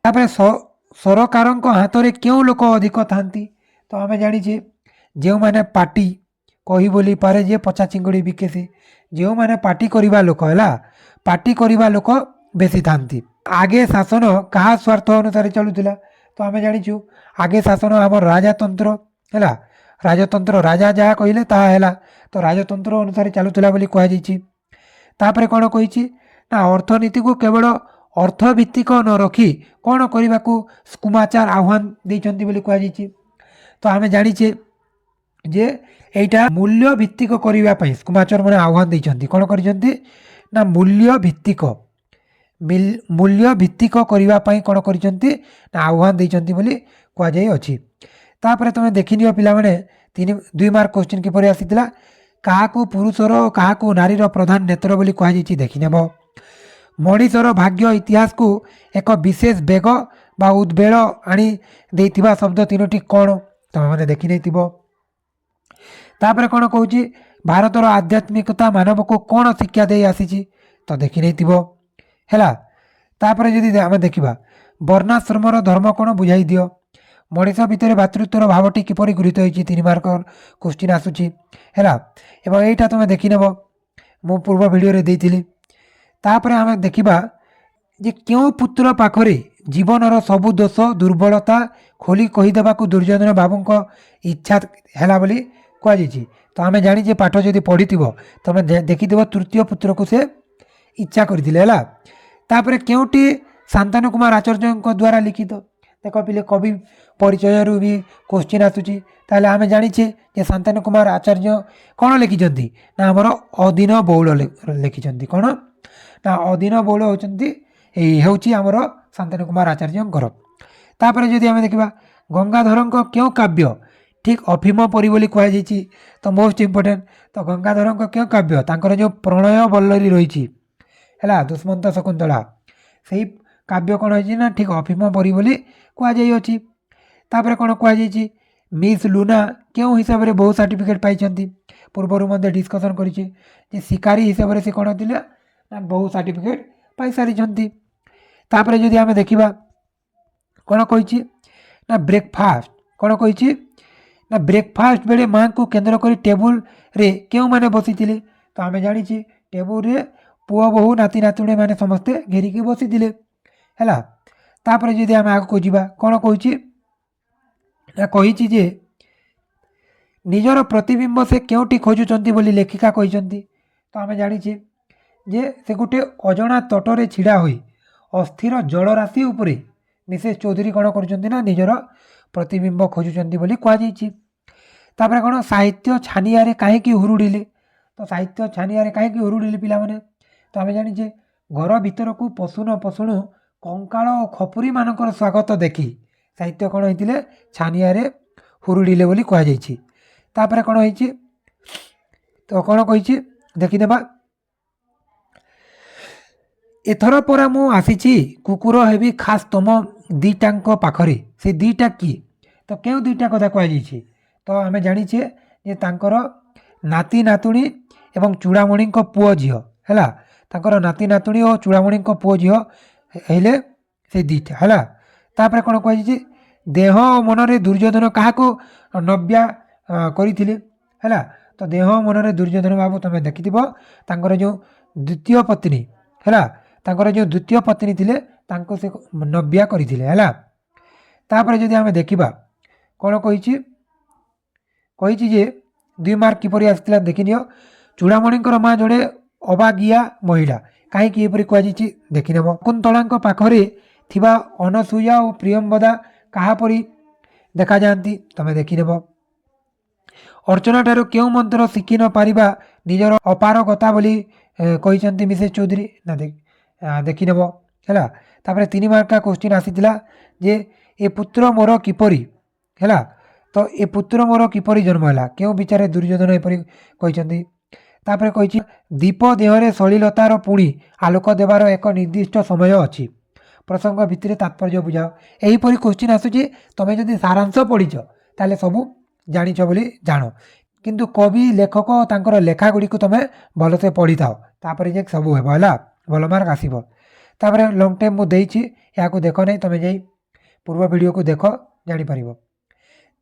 ତାପରେ ସରକାରଙ୍କ ହାତରେ କେଉଁ ଲୋକ ଅଧିକ ଥାନ୍ତି। ତ ଆମେ ଜାଣିଛେ ଯେଉଁମାନେ ପାଟି କହି ବୋଲି ପାରେ ଯେ ପଚା ଚିଙ୍ଗୁଡ଼ି ବିକେ ସେ, ଯେଉଁମାନେ ପାଟି କରିବା ଲୋକ ହେଲା, ପାଟି କରିବା ଲୋକ ବେଶୀ ଥାନ୍ତି। ଆଗେ ଶାସନ କାହା ସ୍ୱାର୍ଥ ଅନୁସାରେ ଚାଲୁଥିଲା। ତ ଆମେ ଜାଣିଛୁ ଆଗେ ଶାସନ ଆମର ରାଜତନ୍ତ୍ର ହେଲା, ରାଜତନ୍ତ୍ର ରାଜା ଯାହା କହିଲେ ତାହା ହେଲା। ତ ରାଜତନ୍ତ୍ର ଅନୁସାରେ ଚାଲୁଥିଲା ବୋଲି କୁହାଯାଇଛି। ତାପରେ କ'ଣ କହିଛି ନା ଅର୍ଥନୀତିକୁ କେବଳ ଅର୍ଥଭିତ୍ତିକ ନ ରଖି କ'ଣ କରିବାକୁ ସ୍କୁମାଚାର ଆହ୍ୱାନ ଦେଇଛନ୍ତି ବୋଲି କୁହାଯାଇଛି। ତ ଆମେ ଜାଣିଛେ ଯେ ଏଇଟା ମୂଲ୍ୟ ଭିତ୍ତିକ କରିବା ପାଇଁ ସ୍କୁମାଚାର ମାନେ ଆହ୍ୱାନ ଦେଇଛନ୍ତି। କ'ଣ କରିଛନ୍ତି ନା ମୂଲ୍ୟ ଭିତ୍ତିକ କରିବା ପାଇଁ କ'ଣ କରିଛନ୍ତି ନା ଆହ୍ୱାନ ଦେଇଛନ୍ତି ବୋଲି କୁହାଯାଇଅଛି। ତାପରେ ତୁମେ ଦେଖିନିଅ ପିଲାମାନେ 2 ମାର୍କ କ୍ୱେଶ୍ଚିନ୍ କିପରି ଆସିଥିଲା। କାହାକୁ ପୁରୁଷର କାହାକୁ ନାରୀର ପ୍ରଧାନ ନେତ୍ର ବୋଲି କୁହାଯାଇଛି ଦେଖିନେବ। ମଣିଷର ଭାଗ୍ୟ ଇତିହାସକୁ ଏକ ବିଶେଷ ବେଗ ବା ଉଦ୍ବେଳ ଆଣି ଦେଇଥିବା ଶବ୍ଦ 3ଟି କ'ଣ ତୁମେମାନେ ଦେଖିନେଇଥିବ। ତାପରେ କ'ଣ କହୁଛି ଭାରତର ଆଧ୍ୟାତ୍ମିକତା ମାନବକୁ କ'ଣ ଶିକ୍ଷା ଦେଇ ଆସିଛି ତ ଦେଖିନେଇଥିବ ହେଲା। ତାପରେ ଯଦି ଆମେ ଦେଖିବା ବର୍ଣ୍ଣାଶ୍ରମର ଧର୍ମ କ'ଣ ବୁଝାଇ ଦିଅ। ମଣିଷ ଭିତରେ ଭାତୃତ୍ୱର ଭାବଟି କିପରି ଗୃହୀତ ହୋଇଛି 3 ମାର୍କ କ୍ୱେଶ୍ଚିନ୍ ଆସୁଛି ହେଲା। ଏବଂ ଏଇଟା ତୁମେ ଦେଖିନେବ, ମୁଁ ପୂର୍ବ ଭିଡ଼ିଓରେ ଦେଇଥିଲି। ତାପରେ ଆମେ ଦେଖିବା ଯେ କେଉଁ ପୁତ୍ର ପାଖରେ ଜୀବନର ସବୁ ଦୋଷ ଦୁର୍ବଳତା ଖୋଲି କହିଦେବାକୁ ଦୁର୍ଯ୍ୟୋଧନ ବାବୁଙ୍କ ଇଚ୍ଛା ହେଲା ବୋଲି କୁହାଯାଇଛି। ତ ଆମେ ଜାଣିଛେ ପାଠ ଯଦି ପଢ଼ିଥିବ ତୁମେ ଦେଖିଥିବ ତୃତୀୟ ପୁତ୍ରକୁ ସେ ଇଚ୍ଛା କରିଥିଲେ ହେଲା। ତାପରେ କେଉଁଟି ଶାନ୍ତନୁ କୁମାର ଆଚାର୍ଯ୍ୟଙ୍କ ଦ୍ୱାରା ଲିଖିତ। ଦେଖ ପିଲେ କବି ପରିଚୟରୁ ବି କ୍ୱେଶ୍ଚିନ୍ ଆସୁଛି। ତାହେଲେ ଆମେ ଜାଣିଛେ ଯେ ଶାନ୍ତନୁ କୁମାର ଆଚାର୍ଯ୍ୟ କ'ଣ ଲେଖିଛନ୍ତି ନା ଆମର ଅଦିନ ବଉଳ ଲେଖିଛନ୍ତି। କ'ଣ ନା ଅଦିନ ବଉଳ ହେଉଛି ଆମର ଶାନ୍ତନୁ କୁମାର ଆଚାର୍ଯ୍ୟଙ୍କର। ତାପରେ ଯଦି ଆମେ ଦେଖିବା ଗଙ୍ଗାଧରଙ୍କ କେଉଁ କାବ୍ୟ ଠିକ୍ ଅଫିମ ପରି ବୋଲି କୁହାଯାଇଛି। ତ ମୋଷ୍ଟ ଇମ୍ପୋର୍ଟାଣ୍ଟ ତ ଗଙ୍ଗାଧରଙ୍କ କେଉଁ କାବ୍ୟ ତାଙ୍କର ଯେଉଁ ପ୍ରଣୟ ବଲ୍ଲରୀ ରହିଛି ହେଲା, ଦୁଷ୍ମନ୍ତ ଶକୁନ୍ତଳା, ସେଇ କାବ୍ୟ କ'ଣ ହେଇଛି ନା ଠିକ୍ ଅଫିମ ପରି ବୋଲି କୁହାଯାଇଅଛି। ତାପରେ କ'ଣ କୁହାଯାଇଛି ମିସ୍ ଲୁନା କେଉଁ ହିସାବରେ ବହୁ ସାର୍ଟିଫିକେଟ୍ ପାଇଛନ୍ତି। ପୂର୍ବରୁ ମଧ୍ୟ ଡିସ୍କସନ୍ କରିଛି ଯେ ଶିକାରୀ ହିସାବରେ ସେ କ'ଣ ଥିଲେ ନା ବହୁ ସାର୍ଟିଫିକେଟ୍ ପାଇସାରିଛନ୍ତି। ତାପରେ ଯଦି ଆମେ ଦେଖିବା କ'ଣ କହିଛି ନା ବ୍ରେକଫାଷ୍ଟ, କ'ଣ କହିଛି ନା ବ୍ରେକଫାଷ୍ଟ ବେଳେ ମାଆଙ୍କୁ କେନ୍ଦ୍ର କରି ଟେବୁଲରେ କେଉଁମାନେ ବସିଥିଲେ। ତ ଆମେ ଜାଣିଛେ ଟେବୁଲରେ ପୁଅ ବୋହୂ ନାତି ନାତୁଣୀ ମାନେ ସମସ୍ତେ ଘେରିକି ବସିଥିଲେ ହେଲା। ତାପରେ ଯଦି ଆମେ ଆଗକୁ ଯିବା କ'ଣ କହୁଛି ନା କହିଛି ଯେ ନିଜର ପ୍ରତିବିମ୍ବ ସେ କେଉଁଠି ଖୋଜୁଛନ୍ତି ବୋଲି ଲେଖିକା କହିଛନ୍ତି। ତ ଆମେ ଜାଣିଛେ ଯେ ସେ ଗୋଟେ ଅଜଣା ତଟରେ ଛିଡ଼ା ହୋଇ ଅସ୍ଥିର ଜଳରାଶି ଉପରେ ମିସେସ୍ ଚୌଧୁରୀ କ'ଣ କରୁଛନ୍ତି ନା ନିଜର ପ୍ରତିବିମ୍ବ ଖୋଜୁଛନ୍ତି ବୋଲି କୁହାଯାଇଛି। ତାପରେ କ'ଣ ସାହିତ୍ୟ ଛାନିଆରେ କାହିଁକି ହୁରୁଡ଼ିଲେ? ତ ସାହିତ୍ୟ ଛାନିଆରେ କାହିଁକି ହୁରୁଡ଼ିଲେ ପିଲାମାନେ? ତ ଆମେ ଜାଣିଛେ ଘର ଭିତରକୁ ପଶୁନ ପଶୁଣୁ କଙ୍କାଳ ଓ ଖପୁରୀମାନଙ୍କର ସ୍ୱାଗତ ଦେଖି ସାହିତ୍ୟ କ'ଣ ହେଇଥିଲେ? ଛାନିଆରେ ହୁରୁଡ଼ିଲେ ବୋଲି କୁହାଯାଇଛି। ତାପରେ କ'ଣ ହେଇଛି? ତ କ'ଣ କହିଛି ଦେଖିଦେବା। ଏଥର ପରା ମୁଁ ଆସିଛି, କୁକୁର ହେବି ଖାସ୍ ତମ ଦୁଇଟାଙ୍କ ପାଖରେ। ସେ ଦୁଇଟା କିଏ? ତ କେଉଁ ଦୁଇଟା କଥା କୁହାଯାଇଛି? ତ ଆମେ ଜାଣିଛେ ଯେ ତାଙ୍କର ନାତି ନାତୁଣୀ ଏବଂ ଚୂଡ଼ାମଣିଙ୍କ ପୁଅ ଝିଅ ହେଲା। ତାଙ୍କର ନାତି ନାତୁଣୀ ଓ ଚୂଡ଼ାମଣିଙ୍କ ପୁଅ ଝିଅ ହେଲେ ସେ ଦୁଇଟା ହେଲା। ତାପରେ କ'ଣ କୁହାଯାଇଛି? ଦେହ ଓ ମନରେ ଦୁର୍ଯ୍ୟୋଧନ କାହାକୁ ନବ୍ୟା କରିଥିଲେ ହେଲା। ତ ଦେହ ମନରେ ଦୁର୍ଯ୍ୟୋଧନ ବାବୁ ତୁମେ ଦେଖିଥିବ ତାଙ୍କର ଯେଉଁ ଦ୍ୱିତୀୟ ପତ୍ନୀ ହେଲା, ତାଙ୍କର ଯେଉଁ ଦ୍ୱିତୀୟ ପତ୍ନୀ ଥିଲେ ତାଙ୍କୁ ସେ ନବ୍ୟା କରିଥିଲେ ହେଲା। ତାପରେ ଯଦି ଆମେ ଦେଖିବା କ'ଣ କହିଛି ଯେ 2 ମାର୍କ କିପରି ଆସିଥିଲା ଦେଖିନିଅ। ଚୂଡ଼ାମଣିଙ୍କର ମା ଜଣେ ଅବାଗିଆ ମହିଳା, କାହିଁକି ଏପରି କୁହାଯାଇଛି ଦେଖିନେବ। ଶକୁନ୍ତଳାଙ୍କ ପାଖରେ ଥିବା ଅନସୂୟା ଓ ପ୍ରିୟମ୍ବଦା କାହାପରି ଦେଖାଯାଆନ୍ତି ତମେ ଦେଖିନେବ। ଅର୍ଚ୍ଚନାଠାରୁ କେଉଁ ମନ୍ତ୍ର ଶିଖି ନ ପାରିବା ନିଜର ଅପାରଗତା ବୋଲି କହିଛନ୍ତି ମିସେସ୍ ଚୌଧୁରୀ ନା ଦେଖିନେବ ହେଲା। ତାପରେ 3 ମାର୍କା କ୍ୱେଶ୍ଚିନ୍ ଆସିଥିଲା ଯେ ଏ ପୁତ୍ର ମୋର କିପରି ହେଲା। ତ ଏ ପୁତ୍ର ମୋର କିପରି ଜନ୍ମ ହେଲା, କେଉଁ ବିଚାରେ ଦୁର୍ଯ୍ୟୋଧନ ଏପରି କହିଛନ୍ତି। ତାପରେ କହିଛି ଦୀପ ଦେହରେ ସଳିଲତାର ପୁଣି ଆଲୋକ ଦେବାର ଏକ ନିର୍ଦ୍ଦିଷ୍ଟ ସମୟ ଅଛି, ପ୍ରସଙ୍ଗ ଭିତରେ ତାତ୍ପର୍ଯ୍ୟ ବୁଝାଅ। ଏହିପରି କ୍ୱେଶ୍ଚିନ୍ ଆସୁଛି। ତୁମେ ଯଦି ସାରାଂଶ ପଢ଼ିଛ ତାହେଲେ ସବୁ ଜାଣିଛ ବୋଲି ଜାଣ, କିନ୍ତୁ କବି ଲେଖକ ତାଙ୍କର ଲେଖା ଗୁଡ଼ିକୁ ତୁମେ ଭଲସେ ପଢ଼ିଥାଅ, ତାପରେ ଯେ ସବୁ ହେବ ହେଲା, ଭଲ ମାର୍କ ଆସିବ। ତାପରେ ଲଙ୍ଗ୍ ଟାଇମ୍ ମୁଁ ଦେଇଛି, ଏହାକୁ ଦେଖ ନାହିଁ, ତୁମେ ଯାଇ ପୂର୍ବ ଭିଡ଼ିଓକୁ ଦେଖ ଜାଣିପାରିବ।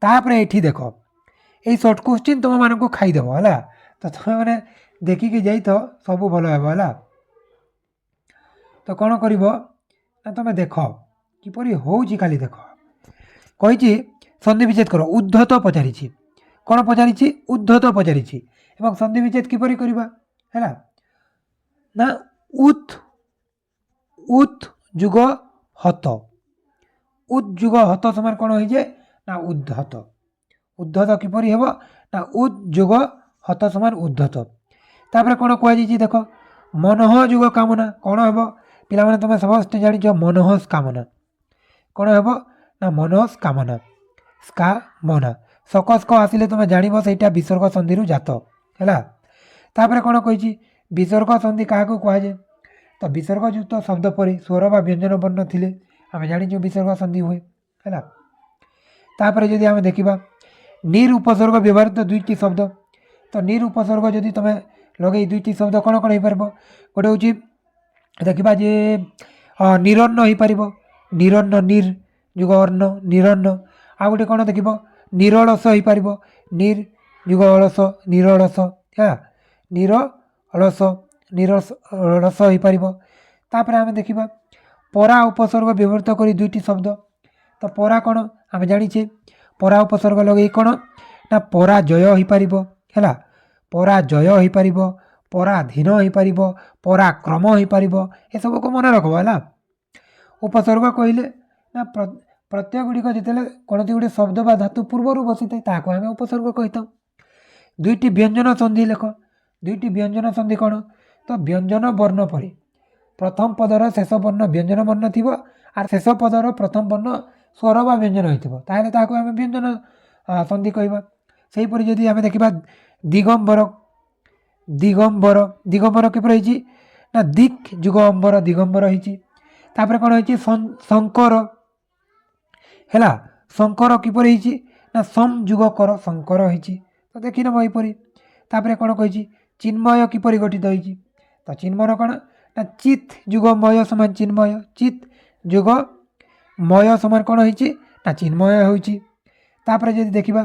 ତାପରେ ଏଇଠି ଦେଖ, ଏଇ ସର୍ଟ କ୍ୱେଶ୍ଚିନ୍ ତୁମମାନଙ୍କୁ ଖାଇଦେବ ହେଲା। ତ ତୁମେମାନେ ଦେଖିକି ଯାଇଥାଅ, ସବୁ ଭଲ ହେବ ହେଲା। ତ କ'ଣ କରିବ ନା ତୁମେ ଦେଖ କିପରି ହେଉଛି, ଖାଲି ଦେଖ। କହିଛି ସନ୍ଧି ବିଚ୍ଛେଦ କର। ଉଦ୍ଧତ ପଚାରିଛି, କ'ଣ ପଚାରିଛି? ଉଦ୍ଧତ ପଚାରିଛି। ଏବଂ ସନ୍ଧି ବିଚ୍ଛେଦ କିପରି କରିବା ହେଲା ନା ଉତ୍ ଯୁଗ ହତ। ଉତ୍ ଯୁଗ ହତ ସମାନ କ'ଣ ହେଇଛି ନା ଉଦ୍ଧତ। ଉଦ୍ଧତ କିପରି ହେବ ନା ଉତ୍ ଯୁଗ ହତ ସମାନ ଉଦ୍ଧତ। ତାପରେ କ'ଣ କୁହାଯାଇଛି ଦେଖ, ମନଃ ଯୁଗ କାମନା କ'ଣ ହେବ ପିଲାମାନେ? ତୁମେ ସମସ୍ତେ ଜାଣିଛ ମନୋହସ କାମନା କ'ଣ ହେବ ନା ମନୋହସ କାମନା ସ୍କାମନା। ସକ ଆସିଲେ ତୁମେ ଜାଣିବ ସେଇଟା ବିସର୍ଗ ସନ୍ଧିରୁ ଜାତ ହେଲା। ତାପରେ କ'ଣ କହିଛି? ବିସର୍ଗ ସନ୍ଧି କାହାକୁ କୁହାଯାଏ? ତ ବିସର୍ଗଯୁକ୍ତ ଶବ୍ଦ ପରି ସ୍ୱର ବା ବ୍ୟଞ୍ଜନ ବର୍ଣ୍ଣ ଥିଲେ ଆମେ ଜାଣିଛୁ ବିସର୍ଗ ସନ୍ଧି ହୁଏ ହେଲା। ତାପରେ ଯଦି ଆମେ ଦେଖିବା ନିର୍ ଉପସର୍ଗ ବ୍ୟବହୃତ 2ଟି ଶବ୍ଦ। ତ ନିର୍ ଉପସର୍ଗ ଯଦି ତୁମେ ଲଗେଇ 2ଟି ଶବ୍ଦ କ'ଣ କ'ଣ ହେଇପାରିବ? ଗୋଟେ ହେଉଛି ଦେଖିବା ଯେ ନିରନ୍ନ ହେଇପାରିବ, ନିରନ୍ନ ନିର୍ ଯୁଗ ଅନ୍ନ ନିରନ୍ନ। ଆଉ ଗୋଟେ କ'ଣ ଦେଖିବ? ନିରଳସ ହେଇପାରିବ, ନିର୍ ଯୁଗ ଅଳସ ନିରଳସ ହେଲା, ନିରଳସ ହେଇପାରିବ। ତାପରେ ଆମେ ଦେଖିବା ପରା ଉପସର୍ଗ ବ୍ୟବହୃତ କରି 2ଟି ଶବ୍ଦ। ତ ପରା କ'ଣ ଆମେ ଜାଣିଛେ, ପରା ଉପସର୍ଗ ଲଗେଇ କ'ଣ ନା ପରାଜୟ ହେଇପାରିବ ହେଲା, ପରାଜୟ ହେଇପାରିବ, ପରାଧୀନ ହେଇପାରିବ, ପରାକ୍ରମ ହେଇପାରିବ, ଏସବୁକୁ ମନେ ରଖିବ ହେଲା। ଉପସର୍ଗ କହିଲେ ନା ପ୍ରତ୍ୟୟ ଗୁଡ଼ିକ ଯେତେବେଳେ କୌଣସି ଗୋଟେ ଶବ୍ଦ ବା ଧାତୁ ପୂର୍ବରୁ ବସିଥାଏ ତାହାକୁ ଆମେ ଉପସର୍ଗ କହିଥାଉ। 2ଟି ବ୍ୟଞ୍ଜନ ସନ୍ଧି ଲେଖ। 2ଟି ବ୍ୟଞ୍ଜନ ସନ୍ଧି କ'ଣ? ତ ବ୍ୟଞ୍ଜନ ବର୍ଣ୍ଣ ପରି ପ୍ରଥମ ପଦର ଶେଷ ବର୍ଣ୍ଣ ବ୍ୟଞ୍ଜନ ବର୍ଣ୍ଣ ଥିବ, আর ଶେଷ ପଦର ପ୍ରଥମ ବର୍ଣ୍ଣ ସ୍ୱର ବା ବ୍ୟଞ୍ଜନ ହୋଇଥିବ, ତାହେଲେ ତାହାକୁ ଆମେ ବ୍ୟଞ୍ଜନ ସନ୍ଧି କହିବା। ସେହିପରି ଯଦି ଆମେ ଦେଖିବା ଦିଗମ୍ବର, ଦିଗମ୍ବର ଦିଗମ୍ବର କିପରି ହେଇଛି ନା ଦିକ୍ ଯୁଗ ଅମ୍ବର ଦିଗମ୍ବର ହେଇଛି। ତାପରେ କ'ଣ ହେଇଛି? ଶଙ୍କର ହେଲା, ଶଙ୍କର କିପରି ହେଇଛି ନା ସମ୍ ଯୁଗ କର ଶଙ୍କର ହେଇଛି। ତ ଦେଖିନେବ ଏହିପରି। ତାପରେ କ'ଣ କହିଛି? ଚିନ୍ମୟ କିପରି ଗଠିତ ହେଇଛି? ତ ଚିନ୍ମୟ କ'ଣ ନା ଚିତ୍ ଯୁଗ ମୟ ସମାନ ଚିନ୍ମୟ, ଚିତ୍ ଯୁଗ ମୟ ସମାନ କ'ଣ ହେଇଛି ନା ଚିନ୍ମୟ ହେଉଛି। ତାପରେ ଯଦି ଦେଖିବା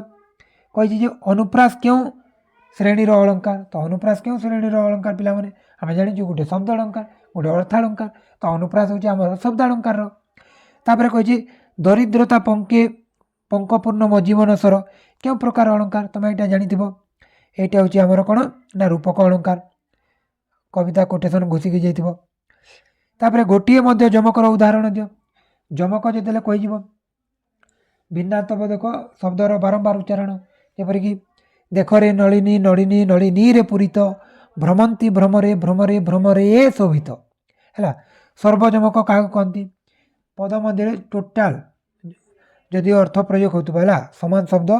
କହିଛି ଯେ ଅନୁପ୍ରାସ କେଉଁ ଶ୍ରେଣୀର ଅଳଙ୍କାର? ତ ଅନୁପ୍ରାସ କେଉଁ ଶ୍ରେଣୀର ଅଳଙ୍କାର ପିଲାମାନେ? ଆମେ ଜାଣିଛୁ ଗୋଟେ ଶବ୍ଦ ଅଳଙ୍କାର, ଗୋଟେ ଅର୍ଥାଳଙ୍କାର। ତ ଅନୁପ୍ରାସ ହେଉଛି ଆମର ଶବ୍ଦ ଅଳଙ୍କାରର। ତାପରେ କହିଛି ଦରିଦ୍ରତା ପଙ୍କପୂର୍ଣ୍ଣମ ଜୀବନସ୍ୱର କେଉଁ ପ୍ରକାର ଅଳଙ୍କାର ତୁମେ ଏଇଟା ଜାଣିଥିବ। ଏଇଟା ହେଉଛି ଆମର କ'ଣ ନା ରୂପକ ଅଳଙ୍କାର। କବିତା କୋଟେସନ୍ ଘୁଷିକି ଯାଇଥିବ। ତାପରେ ଗୋଟିଏ ମଧ୍ୟ ଯମକର ଉଦାହରଣ ଦିଅ। ଯମକ ଯେତେବେଳେ କହିଯିବ ଭିନ୍ନାର୍ଥବୋଧକ ଶବ୍ଦର ବାରମ୍ବାର ଉଚ୍ଚାରଣ, ଯେପରିକି ଦେଖରେ ନଳିନୀ ନଳିନୀ ନଳିନୀରେ ପୂରିତ ଭ୍ରମନ୍ତି ଭ୍ରମରେ ଭ୍ରମରେ ଭ୍ରମରେ ଶୋଭିତ। ହେଲା, ସର୍ବଯମକ କାହାକୁ କହନ୍ତି? ପଦ ମଧ୍ୟରେ ଟୋଟାଲ ଯଦି ଅର୍ଥ ପ୍ରୟୋଗ ହେଉଥିବ, ହେଲା, ସମାନ ଶବ୍ଦ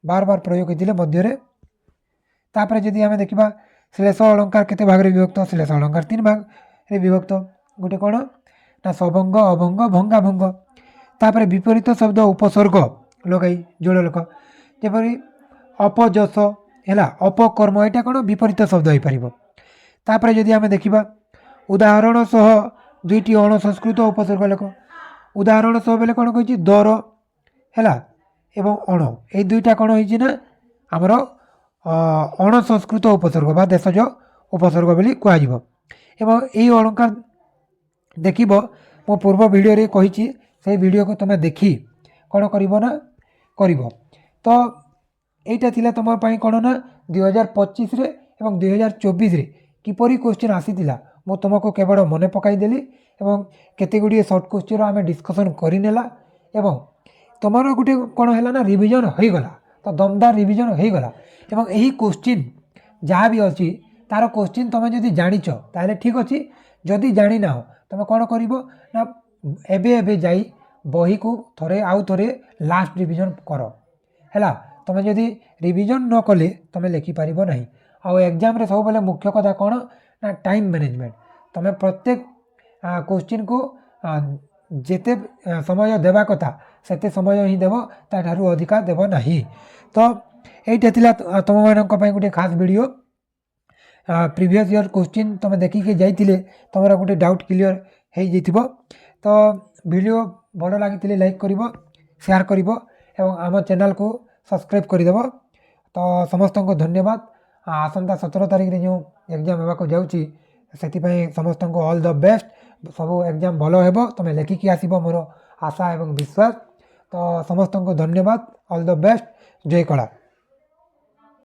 ବାର ବାର ପ୍ରୟୋଗ ହୋଇଥିଲେ ମଧ୍ୟରେ। ତାପରେ ଯଦି ଆମେ ଦେଖିବା ଶ୍ଲେଷ ଅଳଙ୍କାର କେତେ ଭାଗରେ ବିଭକ୍ତ? ଶ୍ଲେଷ ଅଳଙ୍କାର 3 ଭାଗରେ ବିଭକ୍ତ। ଗୋଟେ କ'ଣ ନା ସଭଙ୍ଗ, ଅଭଙ୍ଗ, ଭଙ୍ଗାଭଙ୍ଗ। ତାପରେ ବିପରୀତ ଶବ୍ଦ ଉପସର୍ଗ ଲଗାଇ ଯୋଡ଼ ଲେଖ, ଯେପରି ଅପଯଶ, ହେଲା, ଅପକର୍ମ, ଏଇଟା କ'ଣ ବିପରୀତ ଶବ୍ଦ ହୋଇପାରିବ। ତାପରେ ଯଦି ଆମେ ଦେଖିବା ଉଦାହରଣ ସହ 2ଟି ଅଣସଂସ୍କୃତ ଉପସର୍ଗ ଲେଖ। ଉଦାହରଣ ସହ ବେଲେ କ'ଣ କହିଛି? ଦର, ହେଲା, ଏବଂ ଅଣ, ଏଇ 2ଟା କ'ଣ ହେଇଛି ନା ଆମର ଅଣସଂସ୍କୃତ ଉପସର୍ଗ ବା ଦେଶଜ ଉପସର୍ଗ ବୋଲି କୁହାଯିବ। ଏବଂ ଏଇ ଅଳଙ୍କାର ଦେଖିବ ମୁଁ ପୂର୍ବ ଭିଡ଼ିଓରେ କହିଛି, ସେଇ ଭିଡ଼ିଓକୁ ତୁମେ ଦେଖି କ'ଣ କରିବ ନା କରିବ। ତ এইটা ଥିଲା ତୁମ ପାଇଁ କ'ଣ ନା 2025ରେ ଏବଂ 2024ରେ କିପରି କ୍ୱେଶ୍ଚିନ୍ ଆସିଥିଲା ମୁଁ ତୁମକୁ କେବଳ ମନେ ପକାଇଦେଲି ଏବଂ କେତେ ଗୁଡ଼ିଏ ସର୍ଟ କ୍ୱେଶ୍ଚିନ୍ର ଆମେ ଡିସ୍କସନ୍ କରିନେଲା ଏବଂ ତୁମର ଗୋଟେ କ'ଣ ହେଲା ନା ରିଭିଜନ୍ ହୋଇଗଲା। ତ ଦମଦାର ରିଭିଜନ୍ ହୋଇଗଲା ଏବଂ ଏହି କ୍ୱେଶ୍ଚିନ୍ ଯାହା ବି ଅଛି ତାର କ୍ୱେଶ୍ଚିନ୍ ତୁମେ ଯଦି ଜାଣିଛ ତାହେଲେ ଠିକ୍ ଅଛି। ଯଦି ଜାଣିନାହ ତୁମେ କ'ଣ କରିବ ନା ଏବେ ଯାଇ ବହିକୁ ଆଉ ଥରେ ଲାଷ୍ଟ ରିଭିଜନ୍ କର। ହେଲା, ତୁମେ ଯଦି ରିଭିଜନ୍ ନ କଲେ ତୁମେ ଲେଖିପାରିବ ନାହିଁ। ଆଉ ଏକ୍ଜାମ୍ରେ ସବୁବେଳେ ମୁଖ୍ୟ କଥା କ'ଣ ନା ଟାଇମ୍ ମ୍ୟାନେଜମେଣ୍ଟ। ତୁମେ ପ୍ରତ୍ୟେକ କ୍ୱେଶ୍ଚିନ୍କୁ ଯେତେ ସମୟ ଦେବା କଥା ସେତେ ସମୟ ହିଁ ଦେବ, ତାଠାରୁ ଅଧିକା ଦେବ ନାହିଁ। ତ এইটা ଥିଲା ତୁମମାନଙ୍କ ପାଇଁ ଗୋଟେ ଖାସ୍ ଭିଡ଼ିଓ। ପ୍ରିଭିୟସ୍ ଇୟର୍ କ୍ୱେଶ୍ଚିନ୍ ତୁମେ ଦେଖିକି ଯାଇଥିଲେ ତୁମର ଗୋଟେ ଡାଉଟ୍ କ୍ଲିଅର୍ ହେଇଯାଇଥିବ। ତ ଭିଡ଼ିଓ ଭଲ ଲାଗିଥିଲେ ଲାଇକ୍ କରିବ, ସେୟାର କରିବ ଏବଂ ଆମ ଚ୍ୟାନେଲ୍କୁ ସବସ୍କ୍ରାଇବ୍ କରିଦେବ। ତ ସମସ୍ତଙ୍କୁ ଧନ୍ୟବାଦ। ଆସନ୍ତା 17 ତାରିଖରେ ଯେଉଁ ଏକ୍ଜାମ୍ ହେବାକୁ ଯାଉଛି ସେଥିପାଇଁ ସମସ୍ତଙ୍କୁ ଅଲ୍ ଦ ବେଷ୍ଟ। ସବୁ ଏକ୍ଜାମ୍ ଭଲ ହେବ, ତୁମେ ଲେଖିକି ଆସିବ ମୋର ଆଶା ଏବଂ ବିଶ୍ୱାସ। ତ ସମସ୍ତଙ୍କୁ ଧନ୍ୟବାଦ, ଅଲ୍ ଦ ବେଷ୍ଟ, ଜୟ କଳା।